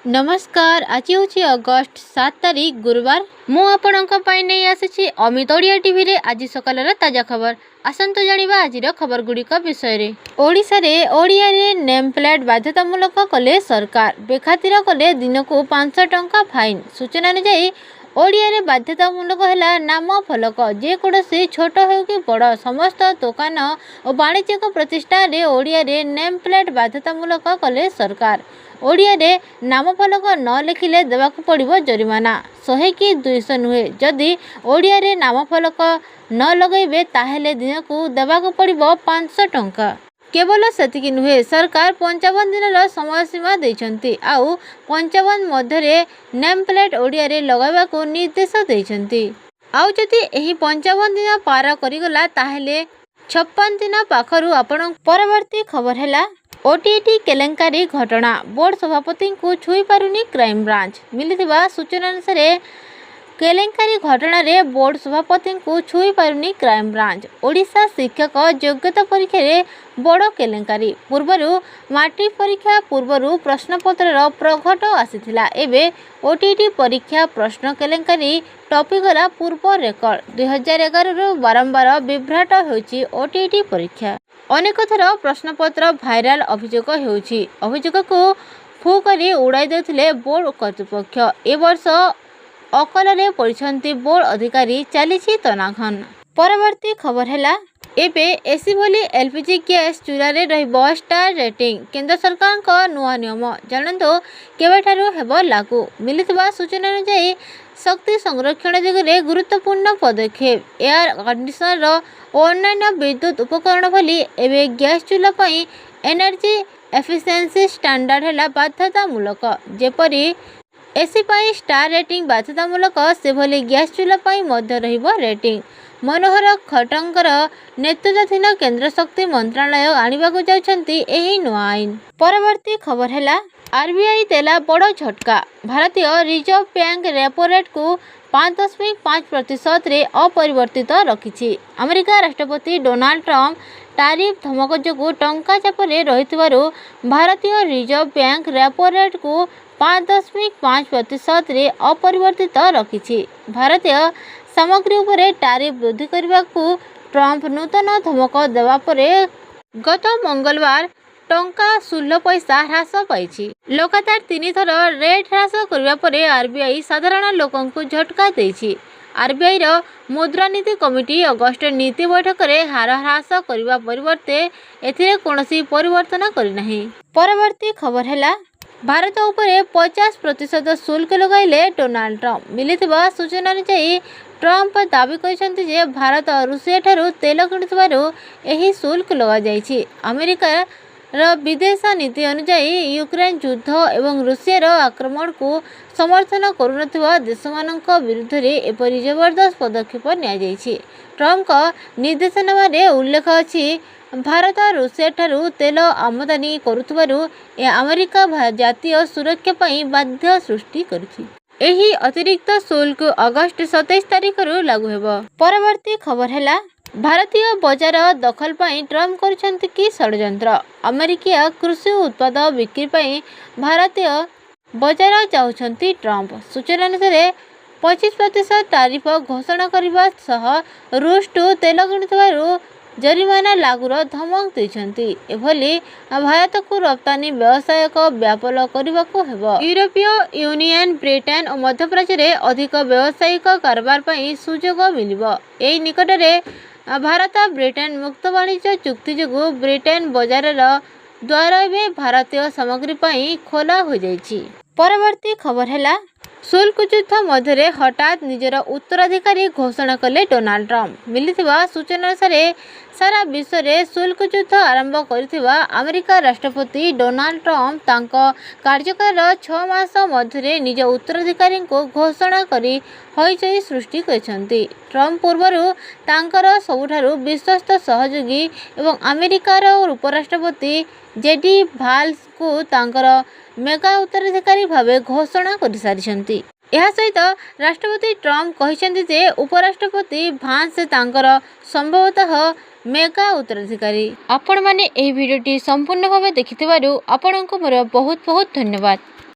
नमस्कार। आज हूँ अगस्ट 7 तारीख गुरुवार। मु नहीं आसी अमित ओडिया टीवी रे आज सकाल ताजा खबर। आसतु जानिबा आज खबर गुड़िक विषय। ओडिशा रे ओडिया रे नेम प्लेट बाध्यतामूलक कले सरकार। बेखातिर कले दिन को 500 टंका फाइन। सूचना अनुसार ओडिया रे बाध्यतामूलक है नाम फलक जेकोसी छोट हो कि बड़ समस्त दुकान और वाणिज्यिक प्रतिष्ठान रे ओडिया रे नेम प्लेट बाध्यतामूलक कले सरकार। ओडिया रे नाम फलक न लिखिले देवाक पड़िबो जरिमाना 100 कि 200 नुहे। जदि ओडिया रे नाम फलक न लगैबे ताहेले दिन को देवाक पड़िबो 500 टंका। केवल सेतिकी नुहे, सरकार 55 दिन समय सीमा देइछंती आउ 55 मध्य नेम प्लेट ओडिया रे लगाइबाकू निर्देश देइछंती। आउ जदि एही 55 दिन पार करिगला ताहेले 56 दिन पाखरु आपण। परवर्ती खबर हैला ओटीटी केलेंकारी घटना। बोर्ड सभापति को छुई पारुनी क्राइम ब्रांच। मिलिथिबा सूचना अनुसार केलेंकारी घटना रे बोर्ड सभापति को छुई पारुनी क्राइम ब्रांच। ओडिशा शिक्षक योग्यता परीक्षा रे बड़ केलेंकारी। पूर्वरु मैट्रिक परीक्षा पूर्वरु प्रश्नपत्र प्रघट आसीथिला। एबे ओटीटी परीक्षा प्रश्न केलेंकारी टपिगला पूर्व रेकर्ड। 2011 रु बारंबार विभ्राट होछि ओटीटी परीक्षा। अनेक थर प्रश्नपत्र भाइराल अभियोग होछि। अभियोग को फू करी उड़ाई देथिले बोर्ड कर्तृपक्ष। ए वर्ष अकल रे पड़िछंती बोर्ड अधिकारी। चलीछि तनाघन। परवर्ती खबर हैला एबे एसी भली एलपीजी गैस चूल्हा रे रहिबो स्टार रेटिंग। केंद्र सरकार को नुआ नियम जानंतो केबेठारु हेबो लागू। मिलिथिबा सूचना अनुसार शक्ति संरक्षण दिगरे गुरुत्वपूर्ण पदक्षेप। एयर कंडीशनर और अन्य विद्युत उपकरण भली एबे गैस चूल्हा पई एनर्जी एफिशिएंसी स्टैंडर्ड हैला बाध्यतामूलक। जेपरी एसी पाई स्टार रेटिंग बाध्यतामूलक से भली गैस चूल्हा पाई मध्य रहिबो रेटिंग। मनोहर खट्टंकर नेतृत्वाधीन केंद्र शक्ति मंत्रालय आनिबाकू जाउछंती एही नुआ आईन। परवर्ती खबर हैला आरबीआई देला बड़ झटका। भारतीय रिजर्व बैंक रेपो रेट को 5.5% रे अपरिवर्तित रखिछि। अमेरिका राष्ट्रपति डोनाल्ड ट्रम्प टारिफ धमक जोगु टंका चापरे रहितबारु भारतीय रिजर्व बैंक रेपो रेट को 5.5% रे अपरिवर्तित रखिछि। भारतीय सामग्री उपरे टारिफ वृद्धि करने को ट्रम्प नूतन धमक देवा परे गत मंगलवार टंका 16 पैसा ह्रास पाई। लगातार 3 थर रेट ह्रास करने परे आरबीआई साधारण लोकं को झटका देछि। आरबीआई रो मुद्रानीति कमिटी अगस्ट नीति बैठक में हार ह्रास करने परिवर्ते एथिरे कोनोसी परिवर्तन करिनाही। परवर्ती खबर हैला भारत उपरे 50% शुल्क लगाइले डोनाल्ड ट्रम्प। मिलिथिबा सूचना अनुसार ट्रम्प दाबी करिसंती जे भारत रूसिया ठारू तेल किणुथिबारु एही शुल्क लगा जाइछि। अमेरिका रो विदेश नीति अनुसार यूक्रेन युद्ध एवं रूसिया रो आक्रमण को समर्थन करुनथिबा देशमानक विरुद्ध रे एपरि जबरदस्त पदक्षेप निया जाइछि। ट्रम्प का निर्देशनामा रे उल्लेख अछि भारत रूसिया ठारू तेल आमदानी करुथिबारु अमेरिका जातीय सुरक्षा पई बाध्य सृष्टि करिछि। एही अतिरिक्त शुल्क अगस्ट 27 तारीख रु लागू हेबो। परवर्ती खबर हैला भारतीय बाजार दखल पई ट्रम्प करछंती कि षडयंत्र। अमेरिका कृषि उत्पाद बिक्री पई भारतीय बाजार चाहुछंती ट्रम्प। सूचना अनुसार 25% तारिफ घोषणा करबा सह रूस टू तेल किणुथिबारु जरिमाना लागूर धमक देछंती। एभली भारत को रप्तानी व्यवसाय को व्यापल करबाकू हेबो। यूरोपीय यूनियन ब्रिटेन और मध्यप्राच्य रे अधिक व्यावसायिक कारोबार पई सुजोग मिलिबो। एई निकट रे भारत ब्रिटेन मुक्त वाणिज्य चुक्ति जोगु ब्रिटेन बाजार द्वार एबे भारतीय सामग्री पई खोला हो जाइछि। परवर्ती खबर हैला शुल्क युद्ध मध्य हठात निजर उत्तराधिकारी घोषणा कले डोनाल्ड ट्रम्प। मिलिथिबा सूचना अनुसार सारा विश्व में शुल्क युद्ध आरंभ करथिबा अमेरिका राष्ट्रपति डोनाल्ड ट्रम्प तांको कार्यकाल 6 मास मध्य निज उत्तराधिकारी को घोषणा करी हईचई सृष्टि करछंती। ट्रम्प पूर्वरु तांकर सबुठारु विश्वस्त सहयोगी एवं अमेरिकार उपराष्ट्रपति जेडी भाल्स को तांकर मेगा उत्तराधिकारी भावे घोषणा कर सारिछंती। यह सहित राष्ट्रपति ट्रम्प कहिसेंती जे उपराष्ट्रपति भांस तांकर संभवतः मेगा उत्तराधिकारी। आपण माने एही वीडियोटी संपूर्ण भावे देखिथिबारु आपणको मोर बहुत बहुत धन्यवाद।